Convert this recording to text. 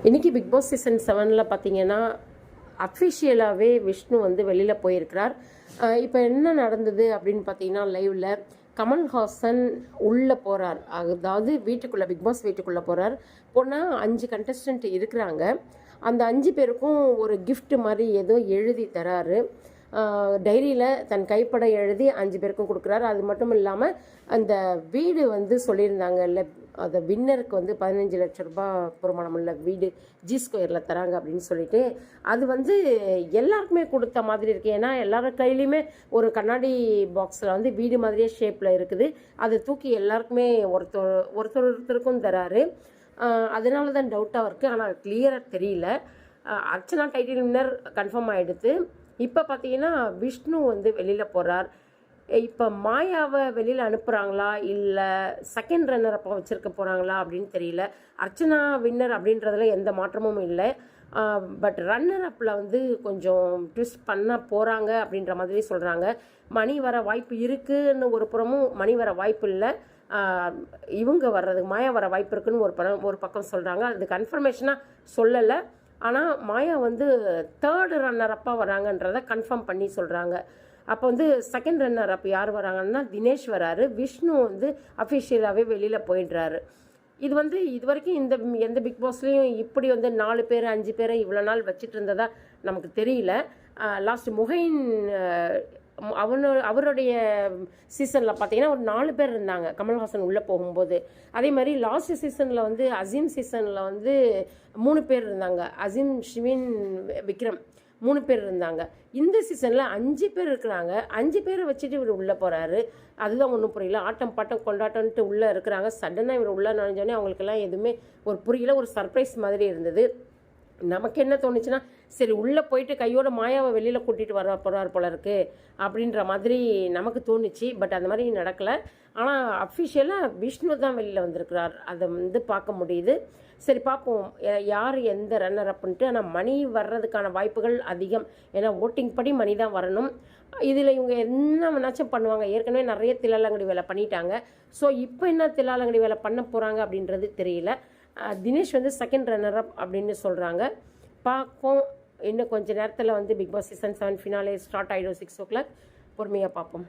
இன்றைக்கி big boss season 7ல் பார்த்தீங்கன்னா அஃபிஷியலாகவே விஷ்ணு வந்து வெளியில் போயிருக்கிறார். இப்போ என்ன நடந்தது அப்படின்னு பார்த்தீங்கன்னா, லைவில் கமல்ஹாசன் உள்ளே போகிறார். அதாவது வீட்டுக்குள்ளே, பிக் பாஸ் வீட்டுக்குள்ளே போகிறார். போனால் 5 கண்டஸ்டன்ட் இருக்கிறாங்க. அந்த 5 பேருக்கும் ஒரு கிஃப்ட் மாதிரி ஏதோ எழுதி தராரு. டைரியில் தன் கைப்பட எழுதி 5 பேருக்கும் கொடுக்குறாரு. அது மட்டும் இல்லாமல் அந்த வீடு வந்து சொல்லியிருந்தாங்க இல்லை, அந்த வின்னருக்கு வந்து 15 லட்ச ரூபாய் பெருமானமுள்ள வீடு ஜி ஸ்கொயரில் தராங்க அப்படின்னு சொல்லிட்டு, அது வந்து எல்லாருக்குமே கொடுத்த மாதிரி இருக்குது. ஏன்னா எல்லார கையிலையுமே ஒரு கண்ணாடி பாக்ஸில் வந்து வீடு மாதிரியே ஷேப்பில் இருக்குது. அதை தூக்கி எல்லாருக்குமே ஒருத்தருக்கும் தராரு. அதனால தான் டவுட்டாக இருக்குது. ஆனால் கிளியராக தெரியல. அர்ச்சனா டைட்டில் வின்னர் கன்ஃபார்ம் ஆகிடுது. இப்போ பார்த்தீங்கன்னா விஷ்ணு வந்து வெளியில் போகிறார். இப்போ மாயாவை வெளியில் அனுப்புகிறாங்களா இல்லை செகண்ட் ரன்னர் அப்போ வச்சுருக்க போகிறாங்களா அப்படின்னு தெரியல. அர்ச்சனா வின்னர் அப்படின்றதுல எந்த மாற்றமும் இல்லை. பட் ரன்னர் அப்பில் வந்து கொஞ்சம் ட்விஸ்ட் பண்ண போகிறாங்க அப்படின்ற மாதிரி சொல்கிறாங்க. மணி வர வாய்ப்பு இருக்குன்னு ஒரு புறமும், மணி வர வாய்ப்பு இல்லை, இவங்க வர்றதுக்கு மாயா வர வாய்ப்பு இருக்குன்னு ஒரு பக்கம் சொல்கிறாங்க. அது கன்ஃபர்மேஷனாக சொல்லலை. ஆனால் மாயா வந்து 3rd ரன்னர் அப்பாக வராங்கன்றதை கன்ஃபார்ம் பண்ணி சொல்கிறாங்க. அப்போ வந்து செகண்ட் ரன்னர் அப்போ யார் வராங்கன்னா தினேஷ் வராரு. விஷ்ணு வந்து அஃபிஷியலாகவே வெளியில் போயிடுறாரு. இது வந்து இது வரைக்கும் எந்த பிக் பாஸ்லேயும் இப்படி வந்து 4 பேர் 5 பேரை இவ்வளோ நாள் வச்சுட்டு இருந்ததா நமக்கு தெரியல. லாஸ்ட் முகைன் அவருடைய சீசனில் பார்த்தீங்கன்னா ஒரு 4 பேர் இருந்தாங்க கமல்ஹாசன் உள்ளே போகும்போது. அதே மாதிரி லாஸ்ட் சீசனில் வந்து அசீம் சீசனில் வந்து 3 பேர் இருந்தாங்க. அசீம், ஷிவின், விக்ரம் 3 பேர் இருந்தாங்க. இந்த சீசனில் 5 பேர் இருக்கிறாங்க. 5 பேரை வச்சுட்டு இவர் உள்ளே போகிறாரு. அதுதான் ஒன்றும் புரியல. ஆட்டம் பாட்டம் கொண்டாட்டம்ட்டு உள்ளே இருக்கிறாங்க. சடனாக இவர் உள்ளே நுழைஞ்சோடனே அவங்களுக்கெல்லாம் எதுவுமே ஒரு புரியல. ஒரு சர்ப்ரைஸ் மாதிரி இருந்தது. நமக்கு என்ன தோணுச்சுன்னா, சரி உள்ளே போயிட்டு கையோட மாயாவை வெளியில் கூட்டிகிட்டு வர போகிறார் போல இருக்கு அப்படின்ற மாதிரி நமக்கு தோணுச்சு. பட் அந்த மாதிரி நடக்கலை. ஆனால் அஃபிஷியலாக விஷ்ணு தான் வெளியில் வந்திருக்கிறார். அதை வந்து பார்க்க முடியுது. சரி பார்ப்போம் யார் எந்த ரன்னர் அப்புன்ட்டு. ஆனால் மணி வர்றதுக்கான வாய்ப்புகள் அதிகம். ஏன்னா ஓட்டிங் படி மணி தான் வரணும். இதில் இவங்க என்ன வேணாச்சும் பண்ணுவாங்க. ஏற்கனவே நிறைய தில்லாலங்கடி வேலை பண்ணிட்டாங்க. ஸோ இப்போ என்ன தில்லாலங்கடி வேலை பண்ண போகிறாங்க அப்படின்றது தெரியல. தினேஷ் வந்து செகண்ட் ரன்னர் அப் அப்படின்னு சொல்கிறாங்க. பார்ப்போம். இன்னும் கொஞ்சம் நேரத்தில் வந்து big boss season 7 finale start ஆகிடும். 6 o'clock பொறுமையாக பார்ப்போம்.